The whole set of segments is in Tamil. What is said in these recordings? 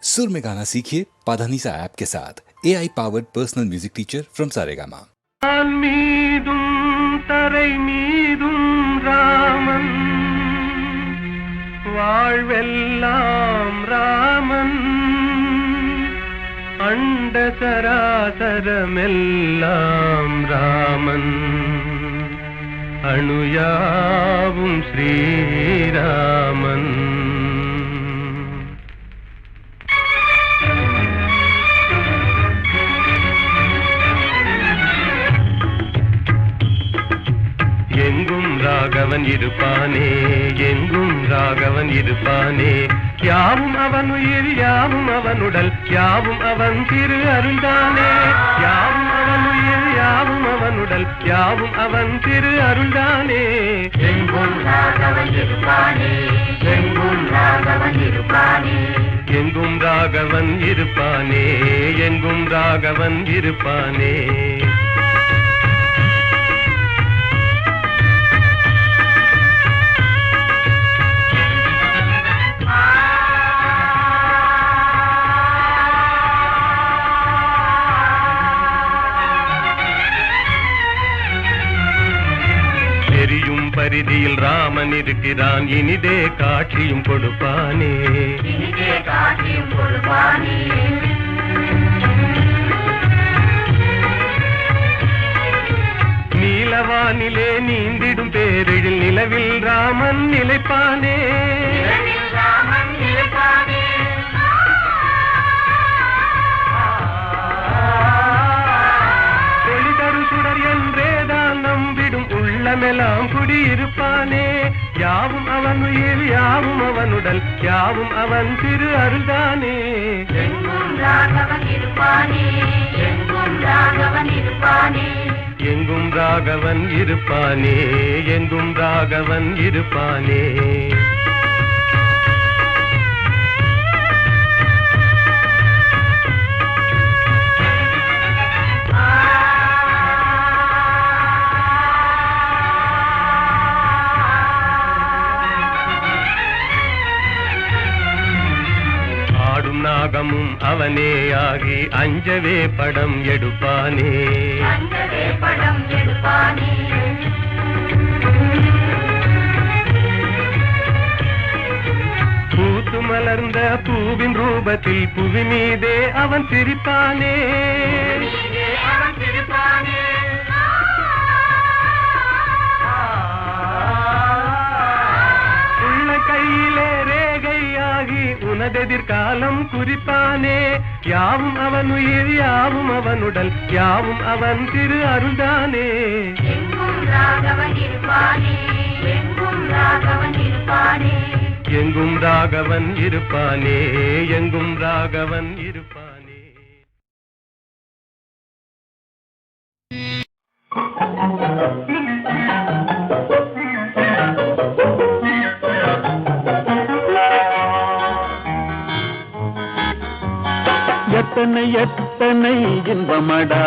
सुर में गाना सीखिए पाधानीसा ऐप के साथ AI powered personal music teacher from Saregama. தரை மீதும் ராமன் வாழ்வெல்லாம் ராமன் அண்ட சராசரமெல்லாம் ராமன் அணுயாவும் ஸ்ரீராமன். எங்கும் ராகவன் இருப்பானே, எங்கும் ராகவன் இருப்பானே, யாவும் அவன் உயிர் யாவும் அவன் உடல் யாவும் அவன் திரு அருள்தானே, யாவும் அவன் உயிர் யாவும் அவன் உடல் யாவும் அவன் திரு அருள்தானே. எங்கும் ராகவன் இருப்பானே, எங்கும் ராகவன் இருப்பானே, எங்கும் ராகவன் இருப்பானே, எங்கும் ராகவன் இருப்பானே. பரிதியில் ராமன் இருக்கிறான், இனிதே காட்சியும் கொடுப்பானே, இனிதே காட்சியும் கொடுப்பானே. நீலவானிலே நீந்திடும் பேரில் நிலவில் ராமன் நிலைப்பானே, ராமன் நிலைப்பானே. ஒளிதரு சுடர் என்றேதான் நம்பிடும் உள்ளமெல்லாம் குடியிருப்பானே, யாவும் அவன் உயிர் யாவும் அவன் உடல் யாவும் அவன் திரு அருள்தானே. எங்கும் ராகவன் இருப்பானே, எங்கும் ராகவன் இருப்பானே, எங்கும் ராகவன் இருப்பானே, எங்கும் ராகவன் இருப்பானே. நாகமும் அவனே ஆகி அஞ்சவே படம் எடுப்பானே, அஞ்சவே படம் எடுப்பானே. பூத்து மலர்ந்த பூவின் ரூபத்தில் புவி மீதே அவன் சிரிப்பானே, அவன் சிரிப்பானே. உள்ள கையிலே ரேகையாகி உனதெதிர்காலம் குறிப்பானே, யாவும் அவன் உயிர் யாவும் அவன் உடல் யாவும் அவன் திரு அருள்தானே. எங்கும் ராகவன் இருப்பானே, எங்கும் ராகவன் இருப்பானே, எங்கும் ராகவன் இருப்பானே, எங்கும் ராகவன் இருப்பானே. எத்தனை எத்தனை இன்பமடா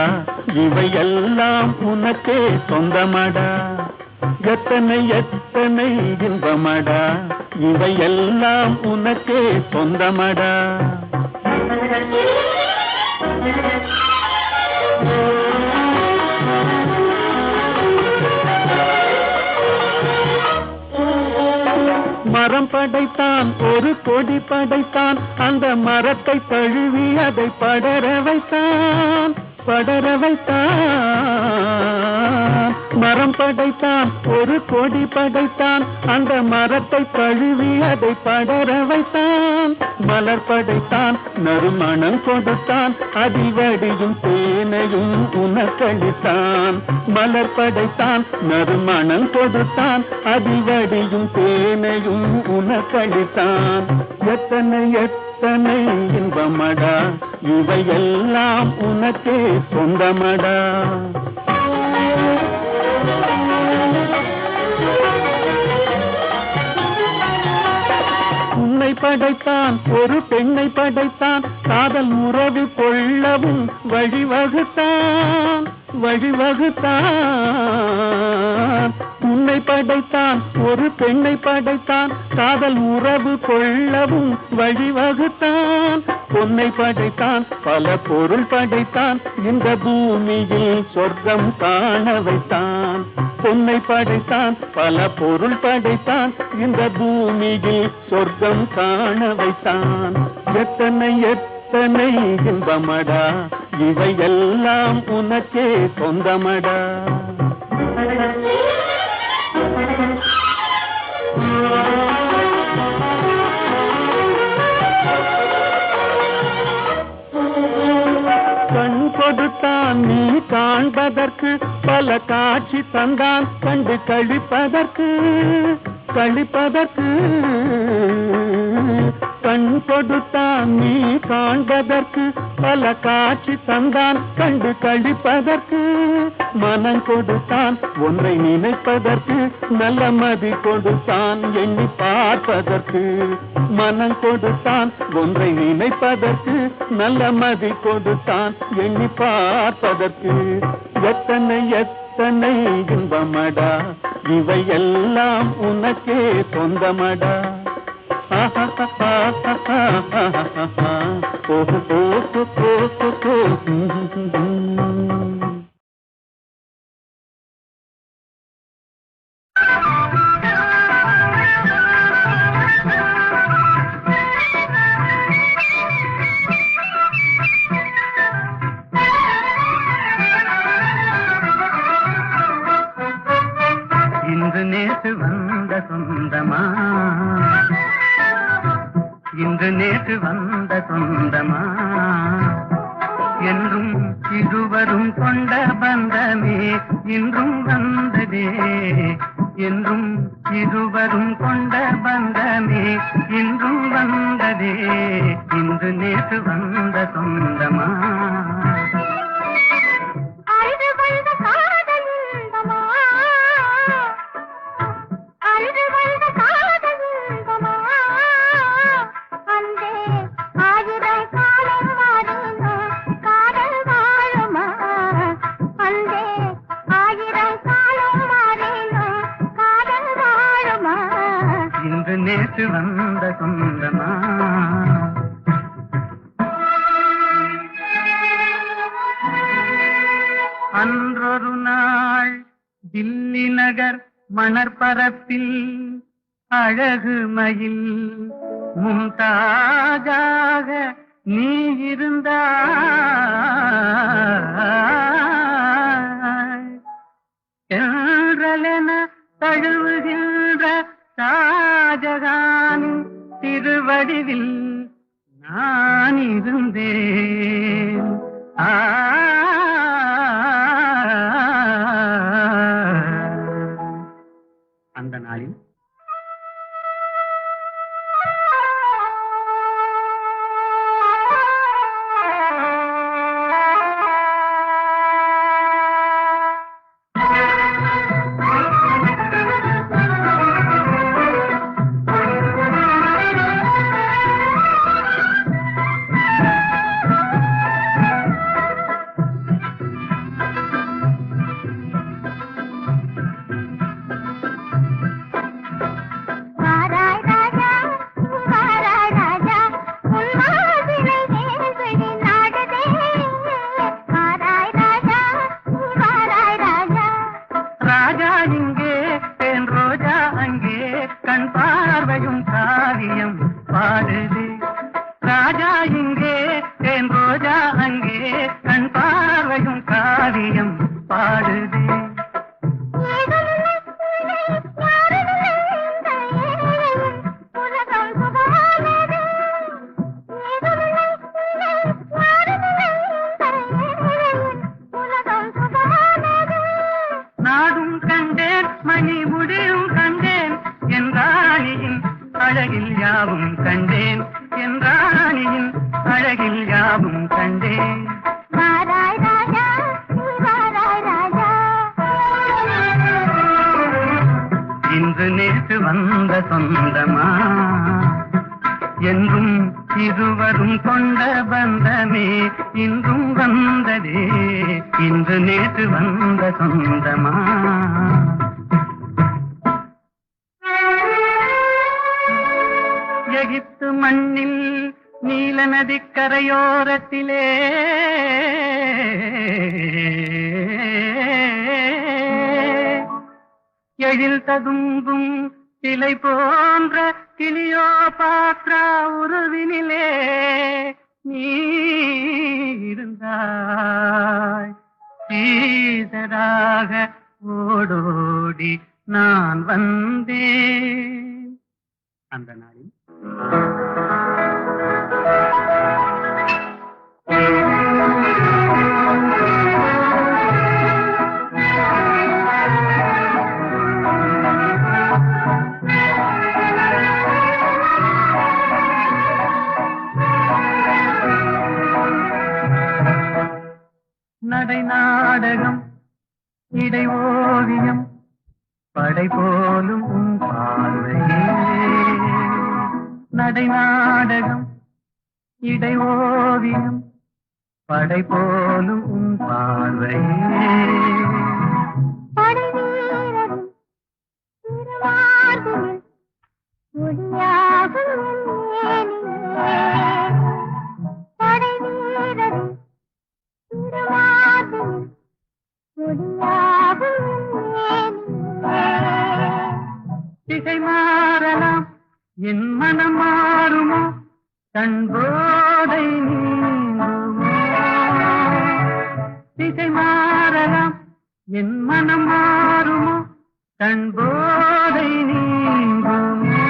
இவையெல்லாம் உனக்கே சொந்தமடா, எத்தனை எத்தனை இன்பமடா இவையெல்லாம் உனக்கே சொந்தமடா. மரம் படைத்தான் ஒரு கொடி படைத்தான், அந்த மரத்தை தழுவி அதை படர வைத்தான், படர வைத்தான். மரம் படைத்தான் ஒரு கொடி படைத்தான், அந்த மரத்தை தழுவி அதை படர வைத்தான். மலர் படைத்தான் நறுமணம் கொடுத்தான், அதில் வடியும் தேனையும் உனக்களித்தான். மலர் படைத்தான் நறுமணம் கொடுத்தான், அதில் வடியும் தேனையும் உனக்களித்தான். எத்தனை எத்தனை இன்பமடா இவையெல்லாம் உனக்கே சொந்தமடா. உன்னை படைத்தான் ஒரு பெண்ணை படைத்தான், காதல் உறவு கொள்ளவும் வழிவகுத்தான், வழிவகுத்தான். உன்னை படைத்தான் ஒரு பெண்ணை படைத்தான், காதல் உறவு கொள்ளவும் வழிவகுத்தான். பொன்னை படைத்தான் பல பொருள் படைத்தான் இந்த பூமியில் சொர்க்கம் காண வைத்தான் பொன்னை படைத்தான் பல பொருள் படைத்தான் இந்த பூமியில் சொர்க்கம் காண வைத்தான் எத்தனை எத்தனை இன்பமடா இவையெல்லாம் உனக்கே சொந்தமடா கண் கொடுத்தான் நீ காண்பதற்கு பல காட்சி தந்தான் கண்டு கழிப்பதற்கு கண் கொடுத்தான் நீ காண்பதற்கு பல காட்சி தந்தான் கண்டு கழிப்பதற்கு மனம் கொடுத்தான் ஒன்றை நினைப்பதற்கு நல்ல மதி கொடுத்தான் எண்ணி பார்ப்பதற்கு மனம் கொடுத்தான் ஒன்றை நினைப்பதற்கு நல்ல மதி கொடுத்தான் எண்ணி பார்ப்பதற்கு எத்தனை எத்தனை இன்பமடா இவையெல்லாம் உனக்கே சொந்தமடா இன்று நேற்று வந்த சொந்தமா இன்று நேற்று வந்த சொந்தமா என்றும் இருவரும் கொண்ட பந்தமே இன்றும் வந்ததே என்றும் இருவரும் கொண்ட பந்தமே இன்றும் வந்ததே இன்று நேற்று வந்த சொந்தமா நேற்று வந்த சொந்தமா அன்றொரு நாள் தில்லி நகர் மணற்பரப்பில் அழகு மயில் மும்தாஜாக நீ இருந்தாய் என்றலென தழுவுகின்ற ஷாஜகானின் திருவடிவில் நான் இருந்தேன் அந்த நாளில் இன்று நேற்று வந்த சொந்தமா என்றும் இருவரும் கொண்ட பந்தமே இன்றும் வந்ததே இன்று நேற்று வந்த சொந்தமா எகிப்து மண்ணில் நீல நதிக்கரையோரத்திலே எழில் ததும்பும் சிலை போன்ற கிளியோ பாத்ரா உருவினிலே நீ இருந்தாய். சீதராக ஓடோடி நான் வந்தேன். அந்த நாளில் நடை நாடகம் இடை ஓவியம் படை போலும் உன் பார்வையே. நடை நாடகம் இடை ஓவியம் படை போலும் உன் பார்வையே. திசை மாறலாம் என் மனம் மாறுமோ கண்போதை நீங்குமோ. திசை மாறலாம் என் மனம் மாறுமோ கண்போதை நீங்குமோ.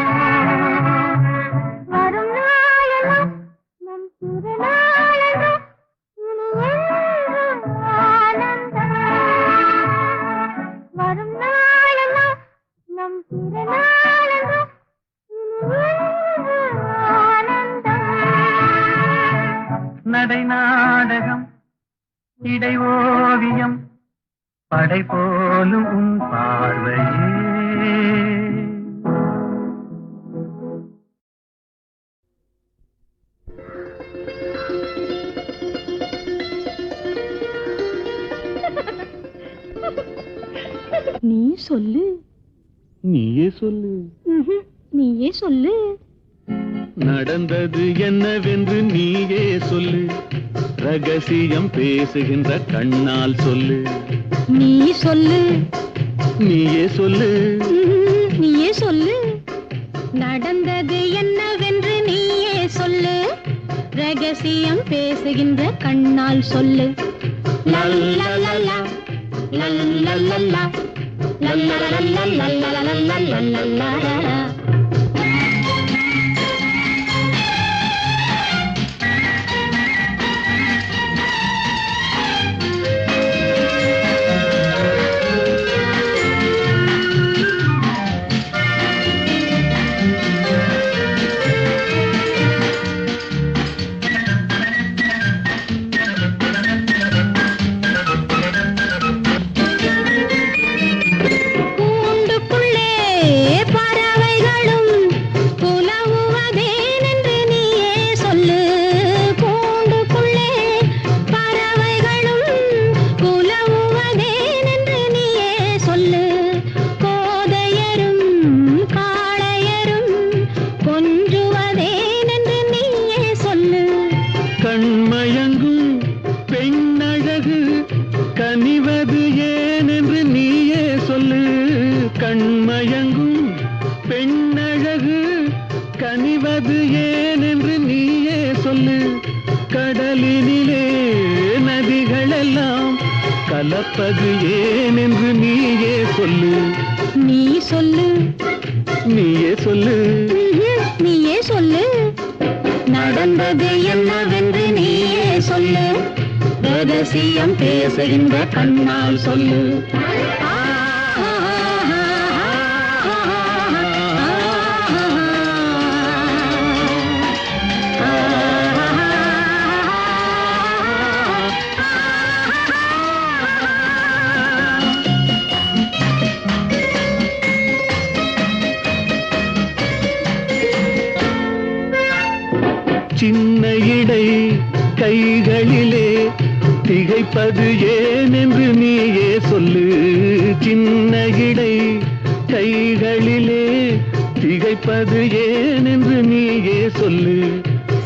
வரும் நாளெல்லாம் நம் திருநாளெல்லாம் ஆனந்தம். வரும் நாளெல்லாம் நம் திருநாளெல்லாம் ஆனந்தம். நடை நாடகம் இடை ஓவியம் படை போலும் உன் பார்வையே. நீ சொல்லு. நீயே சொல்லு. நீயே சொல்லு. நடந்தது என்னவென்று நீயே சொல்லு. ரகசியம் பேசுகின்ற கண்ணால் சொல்லு. நீ சொல்லு. நீயே சொல்லு. நீயே சொல்லு. நடந்தது என்னவென்று நீயே சொல்லு. ரகசியம் பேசுகின்ற கண்ணால் சொல்லு. லல்லலலா லல்லலலா லல்லலலலா. கலப்பது ஏன் என்று நீயே சொல்லு. நீ சொல்லு. நீயே சொல்லு. நீயே சொல்லு. நடந்தது என்னவென்று நீயே சொல்லு. ரகசியம் பேசுகின்ற கண்ணால் சொல்லு. சின்ன இடை கைகளிலே திகைப்பது ஏன் என்று நீயே சொல்லு. சின்ன இடை கைகளிலே திகைப்பது ஏன் என்று நீயே சொல்லு.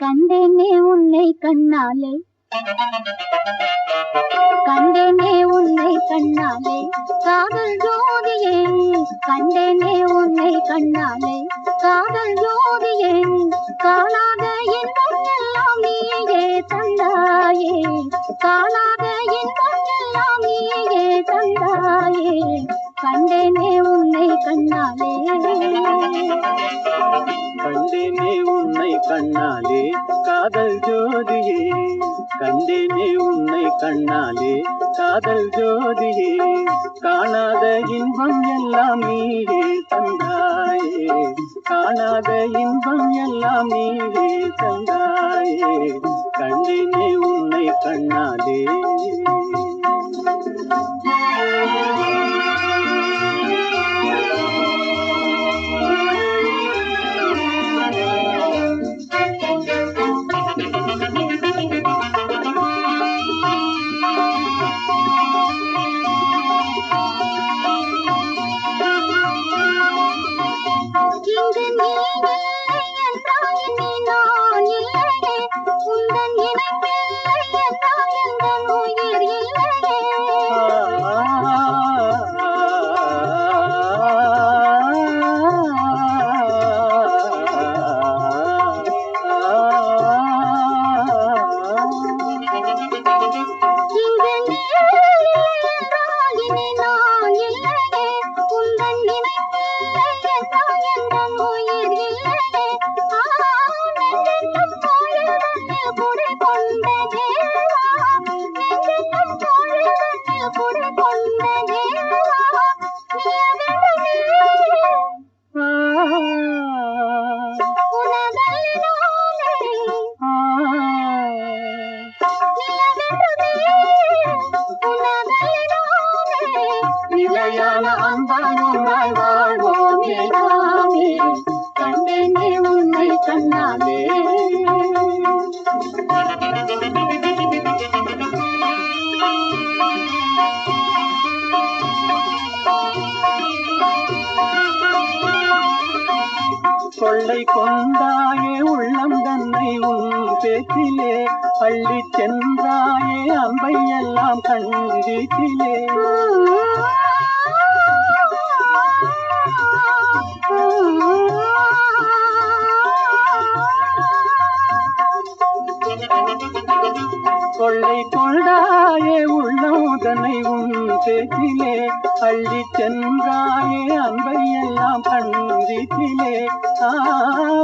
கண்டேனே உன்னை கண்ணாலே கண்டேனே உன்னை கண்ணாலே காதல் ஜோதியே கண்டேனே உன்னை கண்ணாலே காதல் ஜோதியே காணாத இன்பம் எல்லாம் நீயே தந்தாயே காணாத இன்பம் எல்லாம் நீயே தந்தாயே கண்டேனே உன்னை கண்ணாலே கண்டேனே உன்னை கண்ணாலே காதல் ஜோதியே கண்டேனே உன்னை கண்ணாலே காதல் ஜோதியே காணாத இன்பம் எல்லாம் நீயே தந்தாயே காணாத இன்பம் எல்லாம் நீயே தந்தாயே கண்டேனே உன்னை கண்ணாலே இங்கு நீ இல்லை என்றால் இனி நான் இல்லையே உந்தன் இணைப்பில்லை என்றால் எந்த உயிர் இல்லையே கொண்டாயே உள்ளம் தன்னை உன் பேச்சிலே அள்ளி சென்றாயே அம்பை எல்லாம் கண் வீட்டிலே கொள்ளை கொண்டாயே உள்ளம் தன்னை உன் பேச்சிலே அள்ளி சென்றாயே அன்பை எல்லாம் கண் வீட்டிலே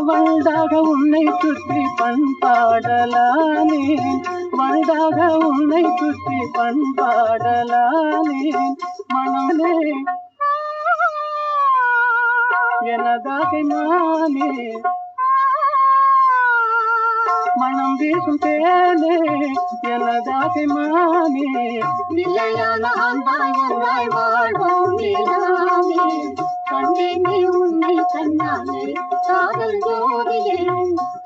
வண்டாக உன்னை சுற்றி பண்பாடலானேன் வண்டாக உன்னை சுற்றி பண்பாடலானேன் மனமே எனதாக நானே மனம் வீசும் தேனே எனதாக மானே நிலையான அன்பாய் வாழ்வோம் நீதானே கண்டேனே உன்னை கண்ணாலே காதல் ஜோதியே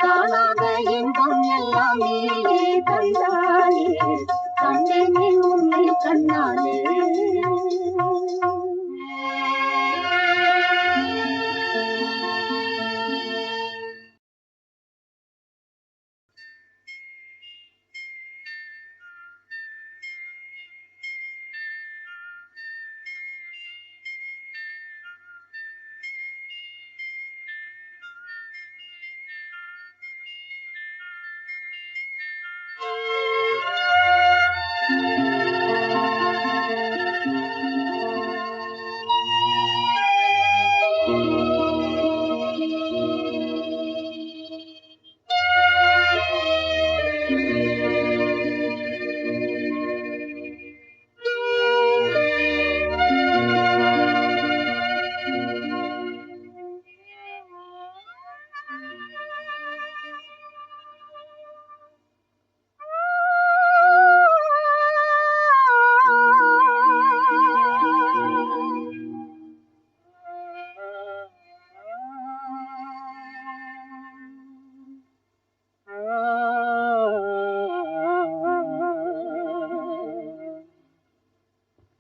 காணாத இன்பம் எல்லாம் நீயே தந்தாலே கண்டேனே உன்னை கண்ணாலே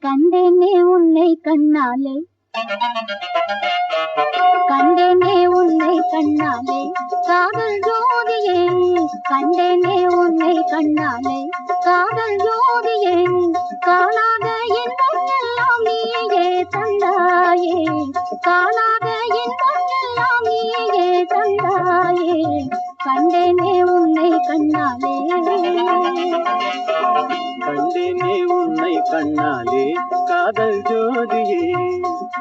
கண்டேனே உன்னை கண்ணாலே கண்டேனே உன்னை கண்ணாலே காதல் ஜோதியே கண்டேனே உன்னை கண்ணாலே காதல் ஜோதியே காணாத இன்பம் எல்லாம் நீயே தந்தாயே காணாத இன்பம் எல்லாம் நீயே தந்தாயே கண்டேனே உன்னை கண்ணாலே கண்டேனே உன்னை கண்ணாலே காதல் ஜோதியே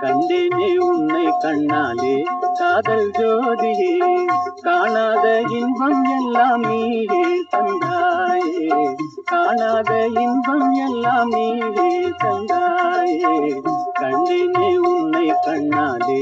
கண்டேனே உன்னை கண்ணாலே காதல் ஜோதியே காணாத இன்பம் எல்லாம் நீயே தந்தாயே காணாத இன்பம் எல்லாம் நீயே தந்தாயே கண்டேனே உன்னை கண்ணாலே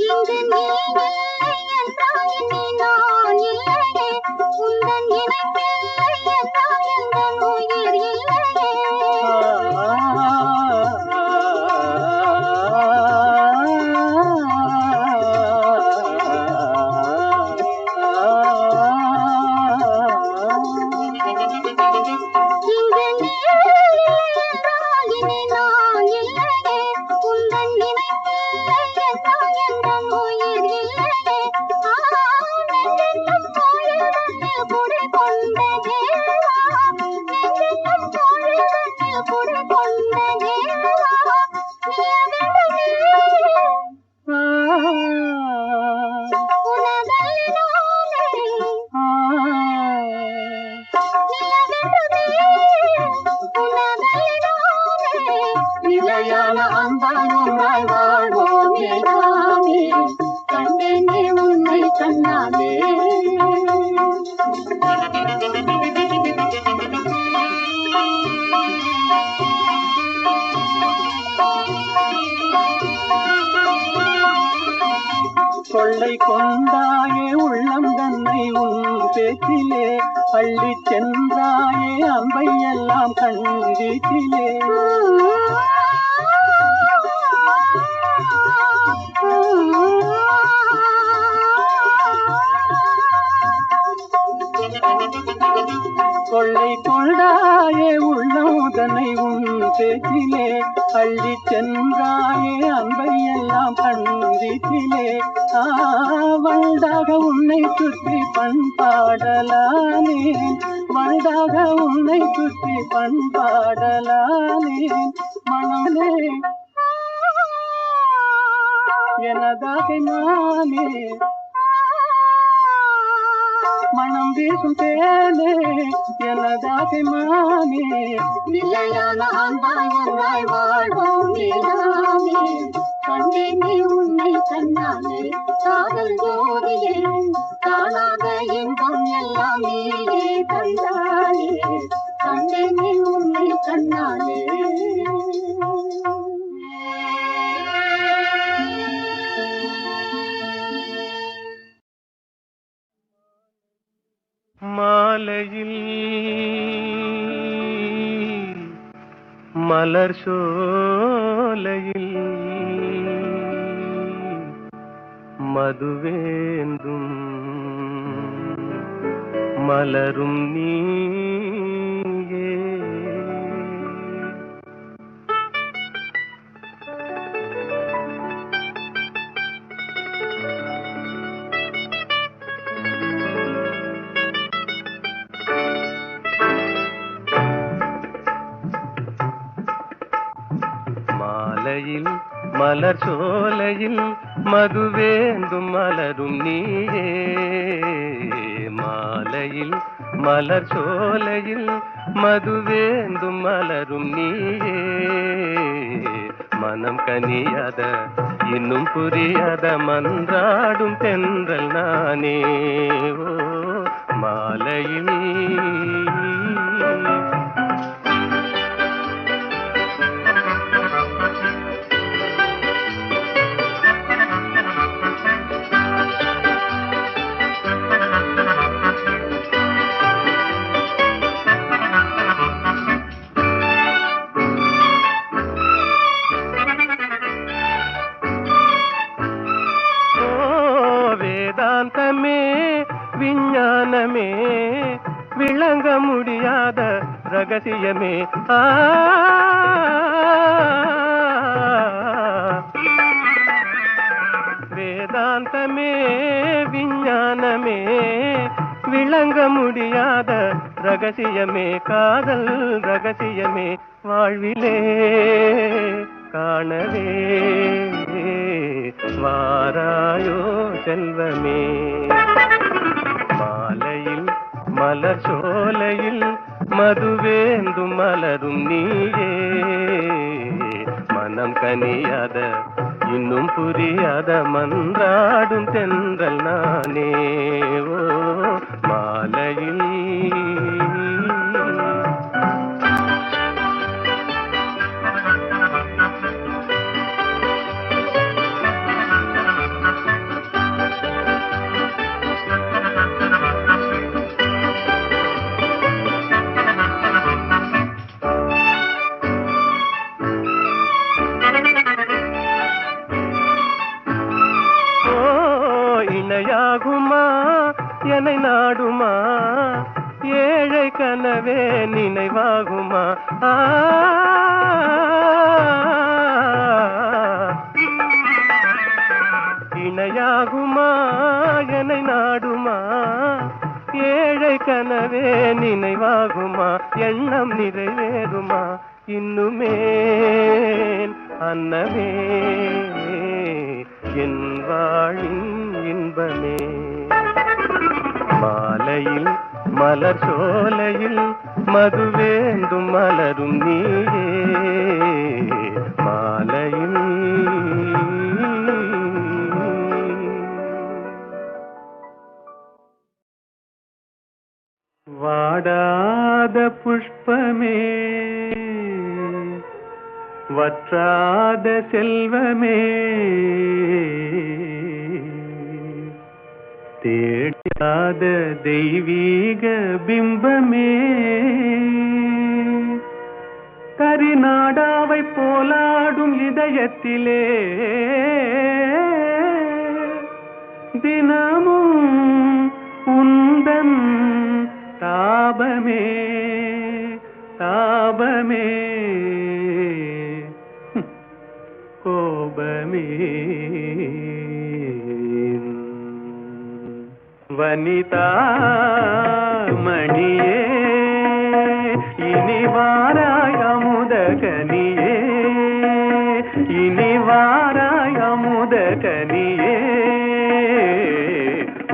இங்கு நீ இல்லை என்றால் இனி நான் இல்லையே உந்தன் இணைப்பில்லை என்றால் எந்தன் உயிர் இல்லையே இங்கு நீ இல்லை என்றால் இனி நான் இல்லையே உந்தன் இணைப்பில்லை என்றால் எந்தன் உயிர் இல்லையே நெஞ்சென்னும் பொழுதனில் குடிகொண்ட தேவா நெஞ்சென்னும் பொழுதனில் குடிகொண்ட தேவா நிலவெடுமே உனதல்லி நானே நிலவெடுமே உனதல்லி நானே நிலையான அன்பாய் ஒன்றாய் வாழ்வோம் நீதானே கண்டேனே உன்னை கண்ணாலே கொள்ளை கொண்டாயே உள்ளம் தன்னை உன் பேச்சிலே அள்ளி சென்றாயே அம்பை எல்லாம் கண்டித்திலே கொள்ளை கொண்டாயே உள்ளதனை உன் பேச்சிலே அள்ளி சென்றாயே அன்பை எல்லாம் கண்டித்திலே வண்டாக உன்னை சுற்றி பண்பாடலானேன் வண்டாக உன்னை சுற்றி பண்பாடலானேன் மனமே எனதாகை மானே மனம் வீசும் தேனே எனதாகை மானே நிலையான அன்பாய் ஒன்றாய் வாழ்வோம் நீதானே கண்டேனே உன்னை கண்ணாலே காதல் ஜோதியே காணாத இன்பம் எல்லாம் நீயே தந்தாலே கண்டேனே உன்னை கண்ணாலே மாலையில் மலர் சோலையில் மதுவேந்தும் மலரும் நீயே மாலையில் மலர் சோலையில் மதுவேந்தும் மலரும் நீயே மாலையில் மலர் சோலையில் மதுவேந்தும் மலரும் நீயே மனம் கனியாத இன்னும் புரியாத மன்றாடும் தென்றல் நானே ஓ மாலையில் வேதாந்தமே விஞ்ஞானமே விளங்க முடியாத ரகசியமே வேதாந்தமே விஞ்ஞானமே விளங்க முடியாத ரகசியமே காதல் ரகசியமே வாழ்விலே காணவே வாராயோ செல்வமே மாலையில் மலர் சோலையில் மதுவேந்தும் மலரும் நீயே மனம் கனியாத இன்னும் புரியாத மன்றாடும் தென்றல் நானே ஓ மாலையில் இணையாகுமா என்னை நாடுமா ஏழை கனவே நினைவாகுமா இணையாகுமா என்னை நாடுமா ஏழை கனவே நினைவாகுமா எண்ணம் நிறைவேறுமா இன்னுமே அன்னமே என் வாழின் இன்பமே மாலையில் மலர் சோலையில் மதுவேந்தும் மலரும் நீயே மாலையில் வாடாத புஷ்பமே வற்றாத செல்வமே தேடாத தெய்வீக பிம்பமே கரிநாடாவை போலாடும் இதயத்திலே தினமும் உந்தன் தாபமே தாபமே கோபமே வனிதா மணியே இனி வாராய் அமுத கனியே இனி வாராய் அமுத கனியே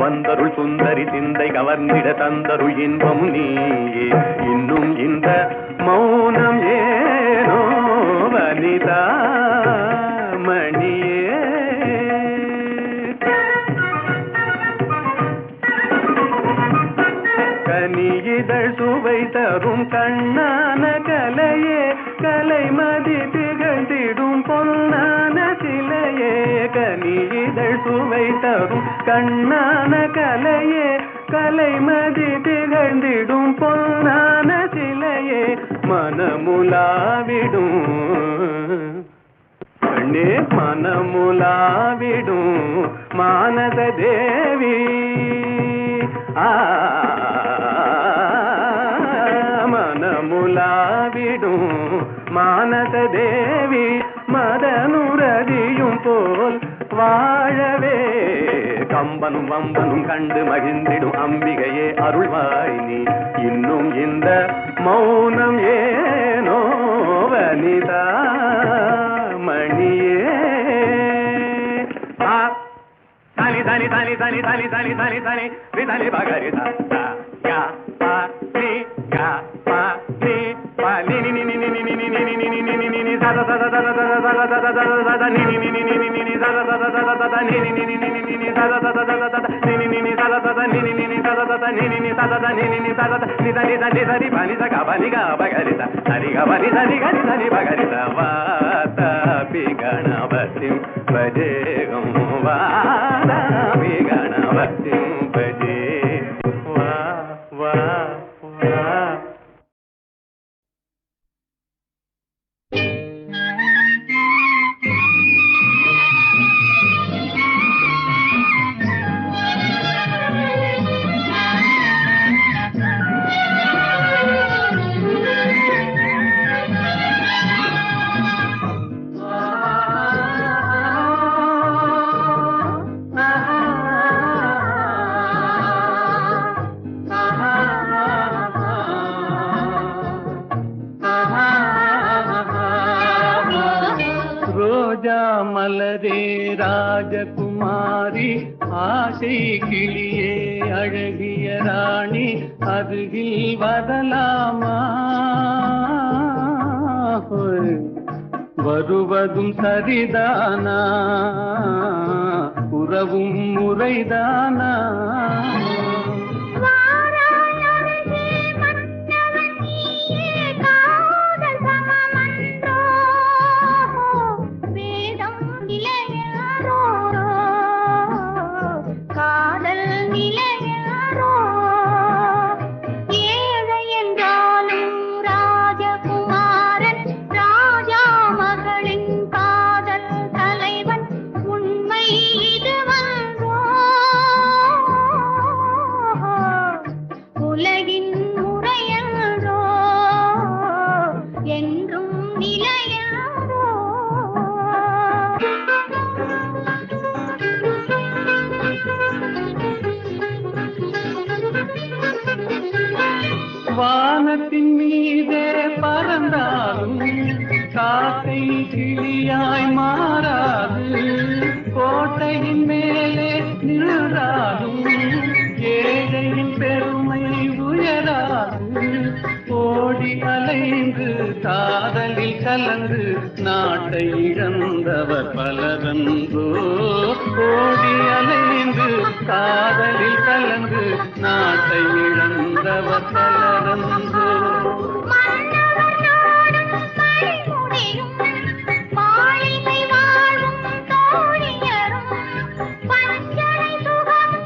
வந்தருள் சுந்தரி சிந்தை கவர்ந்திட தந்தருள் இன்பம் நீயே இன்னும் இந்த மௌனம் ஏனோ வனிதா மணியே கனியிதழ் சுவை தரும் கண்ணான கலையே கலைமதி திகழ்ந்திடும் பொன்னான சிலையே கனியிதழ் சுவை தரும் கண்ணான கலையே கலைமதி திகழ்ந்திடும் பொன்னான சிலையே மனமுலாவிடும் கண்ணே மனமுலாவிடும் மானத தேவி மனமுலாவிடும் மானத தேவி மதனுரதியும் போல் வாழவே கம்பனும் வம்பனும் கண்டு மகிழ்ந்திடும் அம்பிகையே அருள்வாய் நீ இன்னும் இந்த மௌனம் ஏனோ வனிதா மணியே தனி தனி தனி தனி தனி தனி தனி தனி விதனி பகரி தா யா பா நீ யா பா நீ பா நீ நீ நீ நீ நீ நீ நீ நீ நீ நீ நீ நீ நீ சத சத சத சத சத சத சத சத நீ நீ நீ நீ நீ நீ நீ சத சத சத சத நீ நீ நீ நீ நீ நீ சத சத சத சத நீ நீ நீ நீ சத சத நீ நீ நீ சத சத நீ நீ நீ சத நீ நீ நீ சத நீ த நீ த நீ த நீ பா நீ த க பா நீ க பகரி த ஹரி க பா நீ த நீ க நீ த நீ பகரி த வா த பி கணபதிம் பஜேகம் வா गणपतिं भजे वा वा वा மலரே ராஜகுமாரி ஆசை கிளியே அழகிய ராணி அருகில் வரலாமா வருவதும் சரிதானா உறவும் முறைதானா வானத்தின் மீதே பறந்தாலும் காக்கை கிளியாய் மாறாது கோட்டையின் மேலே நின்றாலும் ஏழையின் பெருமை உயராது ஓடி அலைந்து காதலில் கலந்து நாட்டை இழந்தவர் பலரன்றோ ஓடி அலைந்து காதலில் கலந்து நாட்டை இழந்தவர் பலரன்றோ வாழும் தோழியரும் பஞ்சனை சுகம்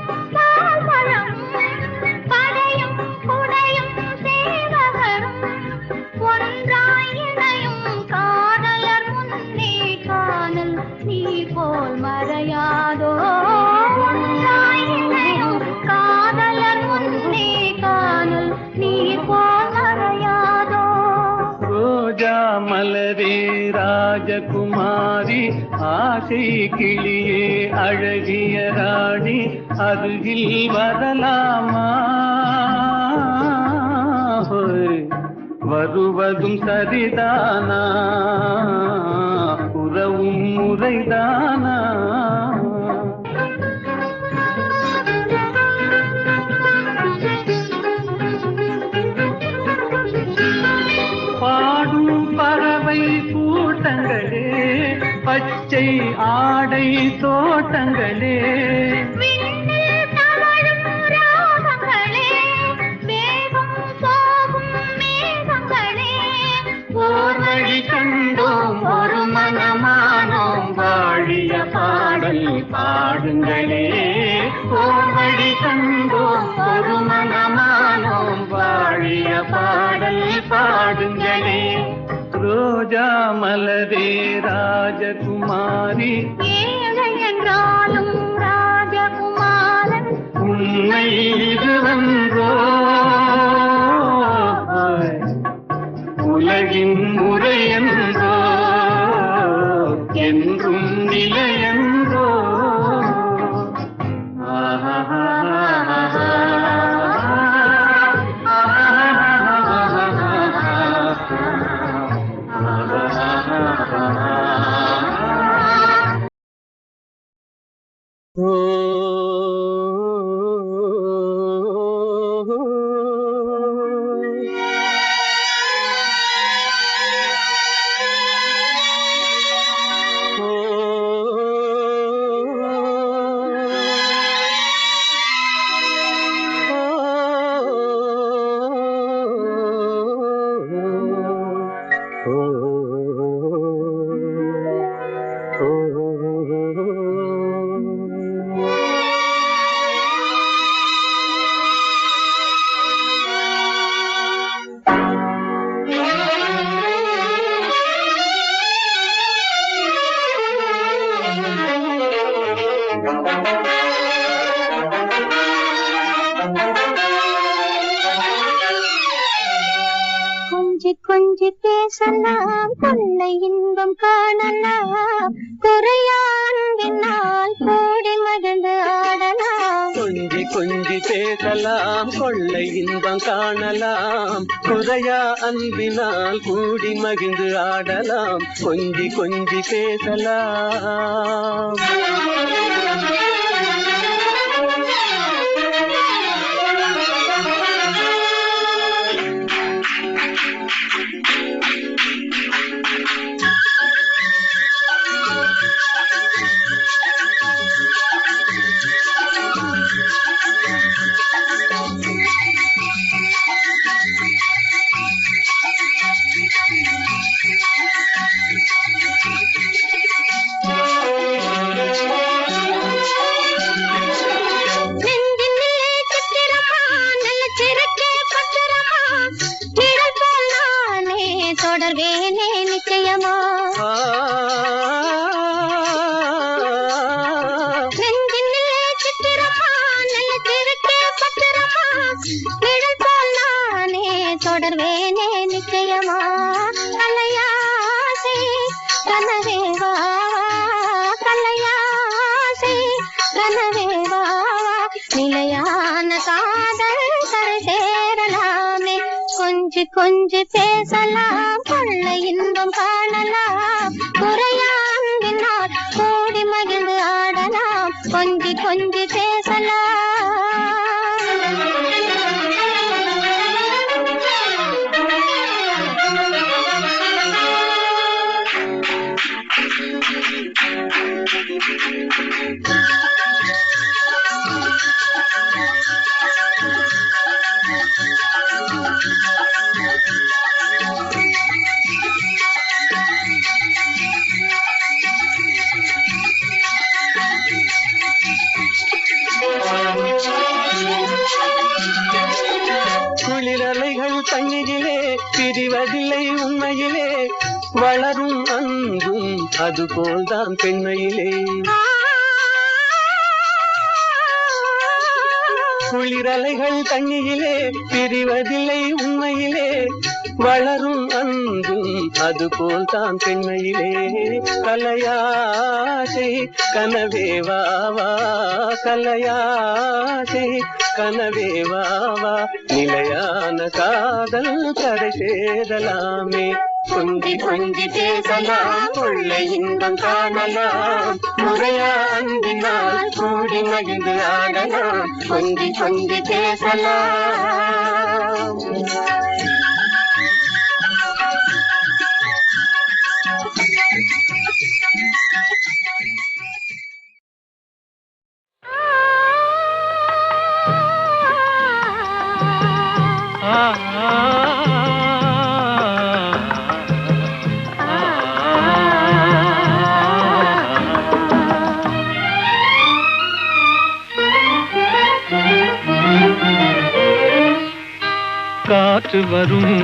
ராஜகுமாரி ஆசை கிளியே அழகிய ராணி அருகில் வரலாமா வருவதும் சரிதானா உறவும் முறைதானா பாடும் பறவை கூட்டங்களே பச்சை ஆடை தோட்டங்களே வழி கண்டோம் ஒரு மனமானோம் வாழிய பாடல் பாடுங்களே ஓர் வழி கண்டோம் ஒரு மனமானோம் வாழிய பாடல் பாடுங்களே ரோஜா மலரே ராஜகுமாரி ஏழை என்றாலும் ராஜகுமாரன் உண்மை இது வந்தோ உலகின் முறையென்றோ என்றும் நிலையென்றோ கொஞ்சி பேசலாம் கொள்ளை இன்பம் காணலாம் குறையான்பினால் கூடி மகிழ்ந்து ஆடலாம் கொஞ்சி கொஞ்சி பேசலாம் கொள்ளை இன்பம் காணலாம் குறையா அன்பினால் கூடி மகிழ்ந்து ஆடலாம் கொஞ்சி கொஞ்சி பேசலாம் தொடர்வேனே நிச்சயமா நெஞ்சினிலே சித்திரமா நல்ல திருக்கே பத்திரமா நிழல் போல் நானே தொடர்வேனே நிச்சயமா கலையாசை கனவேவா கலையாசை கனவேவா நிலையான காதல் கரை சேரலாமே கொஞ்சி கொஞ்சி பேசலாம் கொள்ளை இன்பம் காணலாம் குறையான்பினால் கூடி மகிழ்ந்து ஆடலாம் கொஞ்சி கொஞ்சி பேசலாம் குளிரலைகள் தண்ணியிலே பிரிவதில்லை உண்மையிலே வளரும் அன்பும் அதுபோல்தான் பெண்மையிலே குளிரலைகள் தண்ணியிலே பிரிவதில்லை உண்மையிலே வளரும் அன்பும் அதுபோல் தான் பெண்மையிலே கலையாசை கனவே வாவா கலையாசை கனவே வாவா நிலையான காதல் கரை சேரலாமே கொஞ்சி கொஞ்சி பேசலாம் கொள்ளை இன்பம் காணலாம் முறையா அன்பினால் கூடி மகிழ்ந்து ஆடலாம் கொஞ்சி கொஞ்சி பேசலாம் காற்று வரும்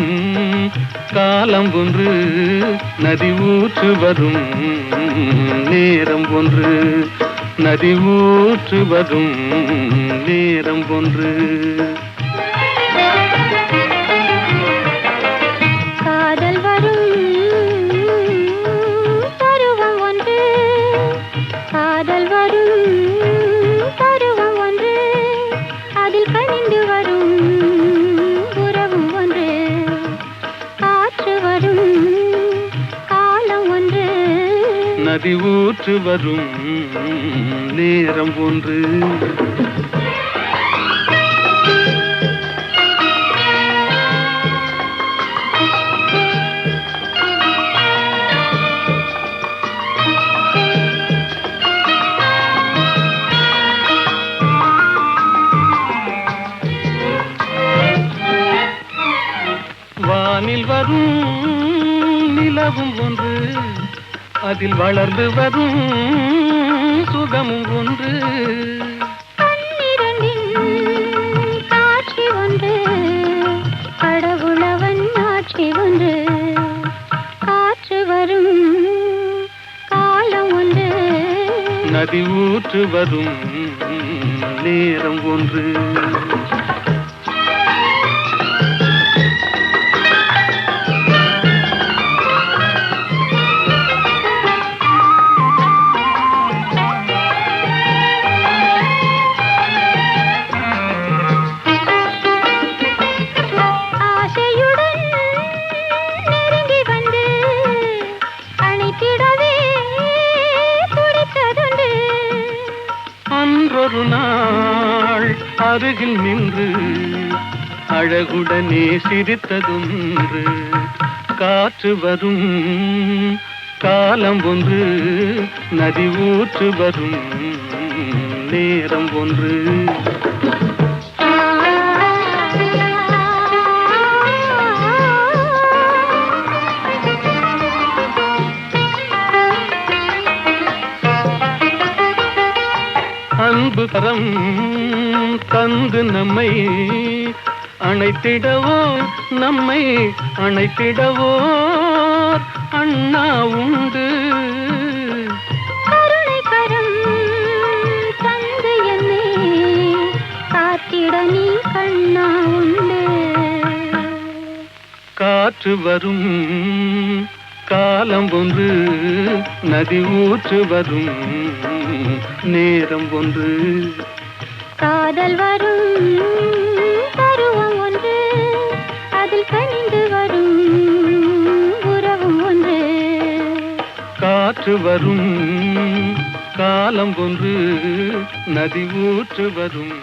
காலம் ஒன்று நதி ஊற்று வரும் நேரம் ஒன்று நதி ஊற்று வரும் நேரம் ஒன்று காதல் வரும் பருவம் ஒன்று காதல் வரும் பருவம் ஒன்று அதில் கனிந்து வரும் நதி ஊற்று வரும் நேரம் ஒன்று வானில் வரும் நிலவும் ஒன்று அதில் வளர்ந்து வரும் சுகமும் ஒன்று காட்சி ஒன்று கடவுளவன் ஆட்சி ஒன்று காற்று வரும் காலம் ஒன்று நதி ஊற்று வரும் நேரம் ஒன்று ஒரு நாள் அருகில் நின்று அழகுடனே சிரித்ததொன்று காற்று வரும் காலம் ஒன்று நதி ஊற்று வரும் நேரம் ஒன்று அன்பு கரம் தந்து நம்மை அணைத்திடவோ நம்மை அணைத்திடவோ அண்ணா உண்டு கருணை கரம் தந்து என்னை காத்திட நீ கண்ணா உண்டு காற்று வரும் காலம் ஒன்று நதி ஊற்று வரும் நேரம் ஒன்று காதல் வரும் பருவம் ஒன்று அதில் கனிந்து வரும் உறவும் ஒன்று காற்று வரும் காலம் ஒன்று நதி ஊற்று வரும்